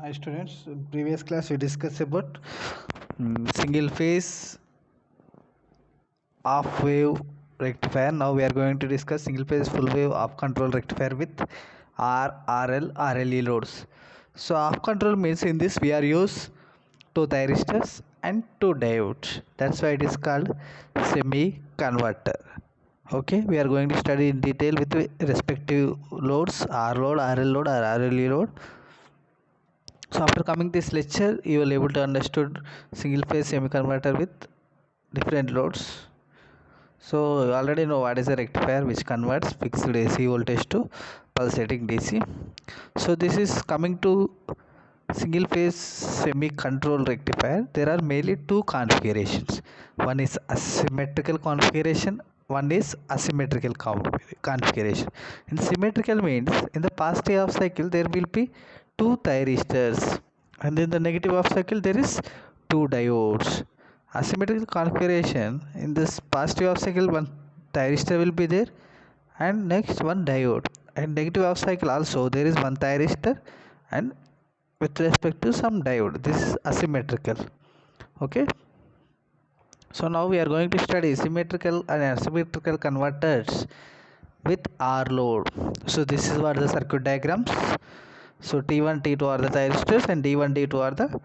Hi students, in previous class we discussed about single phase half wave rectifier. Now we are going to discuss single phase full wave half control rectifier with RRL RLE loads. So half control means in this we are use two thyristors and two diodes. That's why it is called semi converter. Okay, we are going to study in detail with respective loads, R load, RL load or RLE load. So after coming this lecture you will able to understood single phase semi converter with different loads. So you already know what is a rectifier which converts fixed AC voltage to pulsating DC. So this is coming to single phase semi control rectifier. There are mainly two configurations. One is asymmetrical configuration, one is asymmetrical configuration. In symmetrical means in the positive half cycle there will be two thyristors and in the negative half cycle there is two diodes. Asymmetrical configuration, in this positive half cycle one thyristor will be there and next one diode, and negative half cycle also there is one thyristor and with respect to some diode. This is asymmetrical. Okay, so now we are going to study symmetrical and asymmetrical converters with R load. So this is what the circuit diagrams. So T1 T2 are the thyristors and D1 D2 are the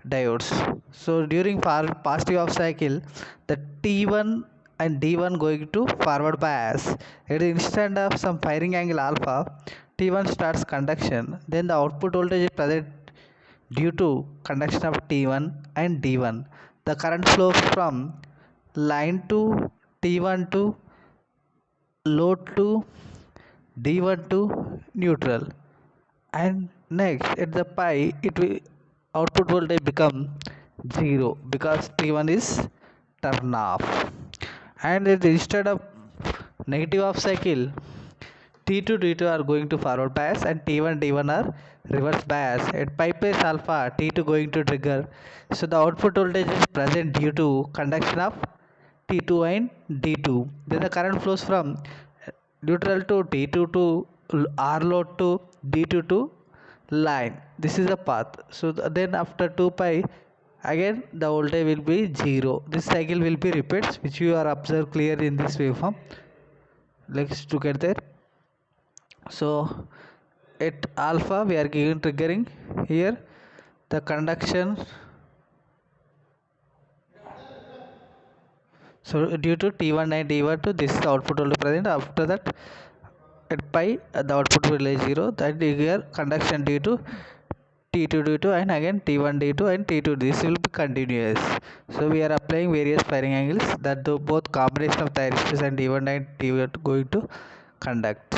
diodes. So during positive half cycle the T1 and D1 going to forward bias. It is instead of some firing angle alpha, T1 starts conduction, then the output voltage is present due to conduction of T1 and D1. The current flows from line to T1 to load to D1 to neutral, and next at the pi it will output voltage become 0 because T1 is turned off. And instead of negative half cycle T2 D2 are going to forward bias and T1 D1 are reverse bias. At pi plus alpha T2 going to trigger, so the output voltage is present due to conduction of T2 and D2. Then the current flows from neutral to T2 to R load to D2 to line. This is the path. So then after 2 pi again the voltage will be 0. This cycle will be repeats, which you are observed clear in this waveform. Let's look at there. So at alpha we are given triggering here the conduction. So due to T1 and T1 to this is the output will be present. After that at pi the output will be 0. That here conduction due to T2 D2 and again T1 D2 and T2. This will be continuous. So we are applying various firing angles that the both combination of thyristors and T1 and T1 going to conduct.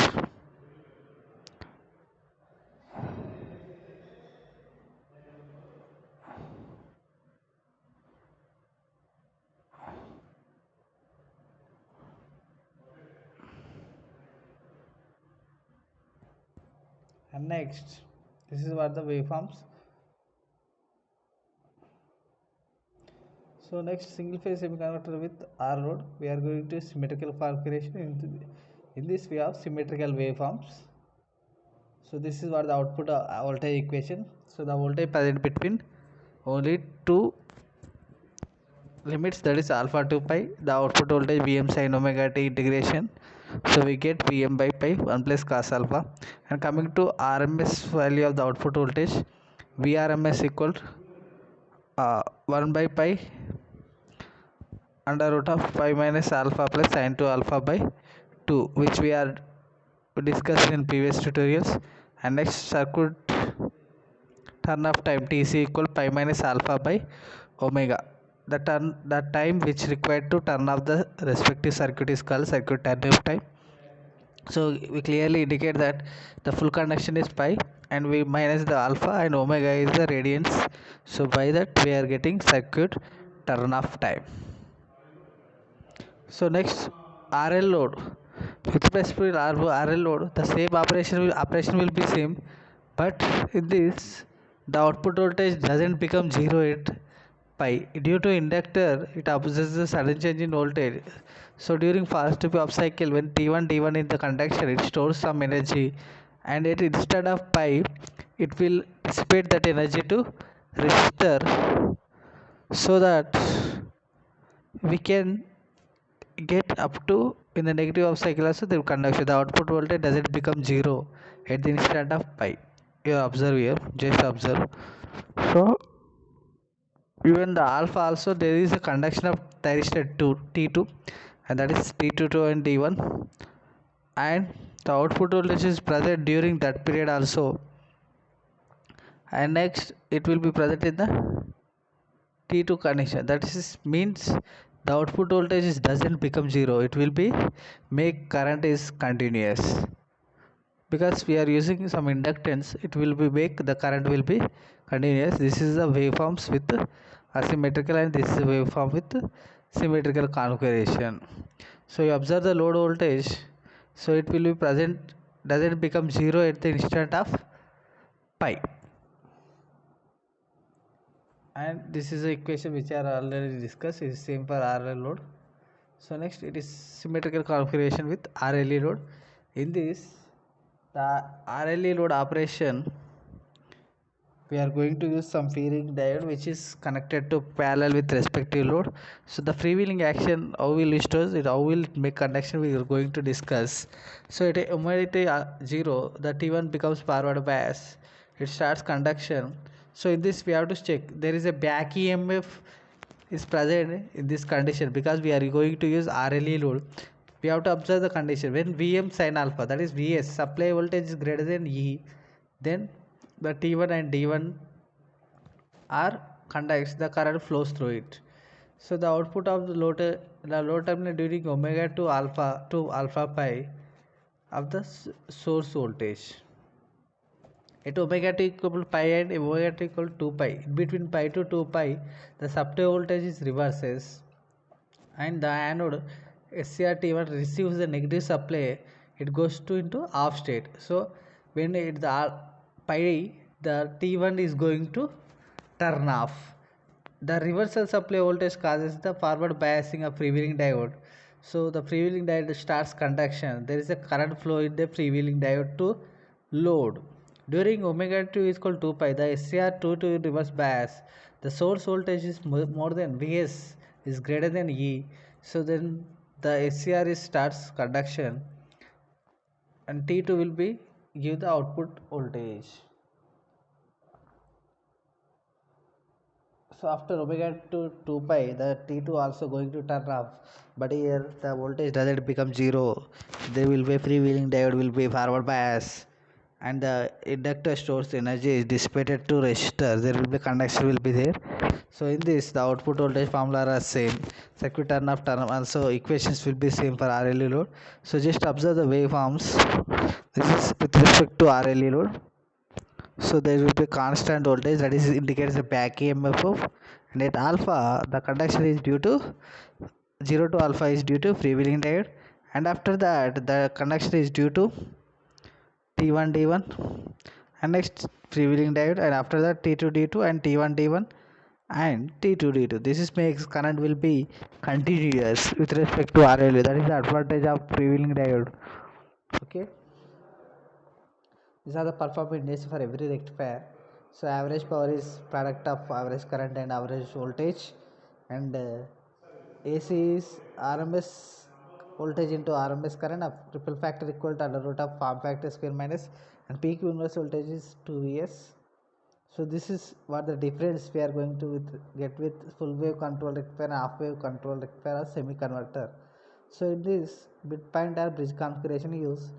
And next, this is what the waveforms. So next, single phase semiconductor with R load. We are going to symmetrical configuration. In this we have symmetrical waveforms. So this is what the output voltage equation. So the voltage present between only two limits, that is alpha to pi. The output voltage Vm sin omega t integration. So we get Vm by pi 1 plus cos alpha. And coming to RMS value of the output voltage, Vrms equal 1 by pi under root of pi minus alpha plus sin 2 alpha by 2, which we are discussed in previous tutorials. And next, circuit turn of time Tc equal pi minus alpha by omega. The time which required to turn off the respective circuit is called circuit turn off time. So we clearly indicate that the full conduction is pi and we minus the alpha and omega is the radians. So by that we are getting circuit turn off time. So next, RL load. With respect to RL load, the same operation will be same, but in this the output voltage doesn't become 0 at pi. Due to inductor it observes the sudden change in voltage. So during first half cycle when T1 D1 in the conduction it stores some energy, and it instead of pi it will dissipate that energy to resistor, so that we can get up to in the negative of cycle also the conduction, the output voltage doesn't become zero at the instant of pi. You observe here, just observe. So even the alpha also there is a conduction of thyristor 2 T2, and that is T22 and D1, and the output voltage is present during that period also, and next it will be present in the T2 connection. That is means the output voltage doesn't become zero, it will be make current is continuous, because we are using some inductance, it will be make the current will be continuous. This is the waveforms with asymmetrical, and this is the waveform with symmetrical configuration. So you observe the load voltage, so it will be present, doesn't become zero at the instant of pi, and this is the equation which are already discussed, is same for RL load. So next it is symmetrical configuration with RLE load. In this, the RLE load operation, we are going to use some freewheeling diode which is connected to parallel with respective load. So the freewheeling action, how will it stores it, how will it make conduction, we are going to discuss. So at omega 0, the T1 becomes forward bias, it starts conduction. So in this we have to check there is a back EMF is present in this condition, because we are going to use RLE load. We have to observe the condition when Vm sin alpha, that is Vs supply voltage is greater than E, then the T1 and D1 are conducts, the current flows through it. So the output of the load terminal during omega to alpha pi of the source voltage. At omega t equal pi and omega t equal 2 pi, in between pi to 2 pi, the supply voltage is reverses, and the anode SCRT1 receives the negative supply, it goes to into off state. So when it the pi, the T1 is going to turn off. The reversal supply voltage causes the forward biasing of freewheeling diode. So the freewheeling diode starts conduction, there is a current flow in the freewheeling diode to load. During omega 2 is equal to 2 pi, the SCR2 to reverse bias, the source voltage is more than Vs is greater than E. So then the SCR is starts conduction, and T2 will be give the output voltage. So after omega to 2 pi, the T2 also going to turn off, but here the voltage doesn't become zero, there will be freewheeling diode will be forward bias, and the inductor stores energy is dissipated to resistor, there will be conduction will be there. So in this the output voltage formula are same, circuit turn off turn on, also equations will be same for RLE load. So just observe the waveforms, this is with respect to RLE load. So there will be constant voltage, that is indicates the back EMF of, and at alpha the conduction is due to 0 to alpha is due to freewheeling diode, and after that the conduction is due to T1 D1, and next freewheeling diode, and after that T2 D2 and T1 D1 and T2 D2. This is makes current will be continuous with respect to RLU, that is the advantage of freewheeling diode. Okay, these are the performance indices for every rectifier. So average power is product of average current and average voltage, and AC is RMS voltage into RMS current of ripple factor equal to under root of form factor square minus, and peak universal voltage is 2 Vs. So this is what the difference we are going to get with full wave control rectifier and half wave control rectifier or semi converter. So in this midpoint or bridge configuration use,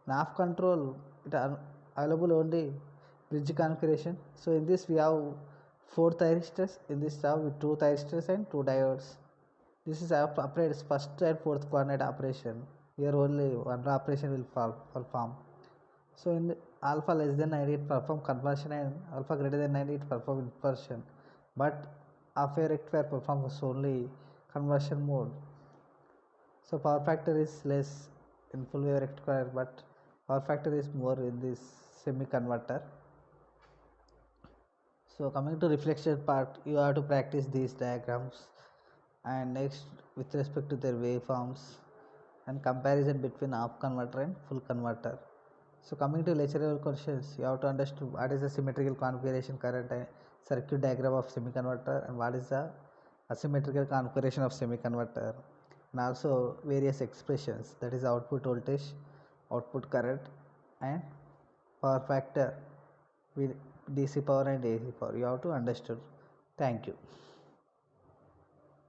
in half control it are available only bridge configuration. So in this we have 4 thyristors, in this we have with 2 thyristors and 2 diodes. This is operates first and fourth coordinate operation. Here only one operation will perform. So in alpha less than 98 perform conversion, and alpha greater than 98 perform inversion, but half wave rectifier performs only conversion mode. So power factor is less in full wave rectifier, but power factor is more in this semi converter. So coming to reflection part, you have to practice these diagrams, and next with respect to their waveforms and comparison between half converter and full converter. So coming to lecturer questions, you have to understand what is the symmetrical configuration current and circuit diagram of semiconductor and what is the asymmetrical configuration of semiconductor, and also various expressions, that is output voltage, output current, and power factor with DC power and AC power. You have to understand. Thank you.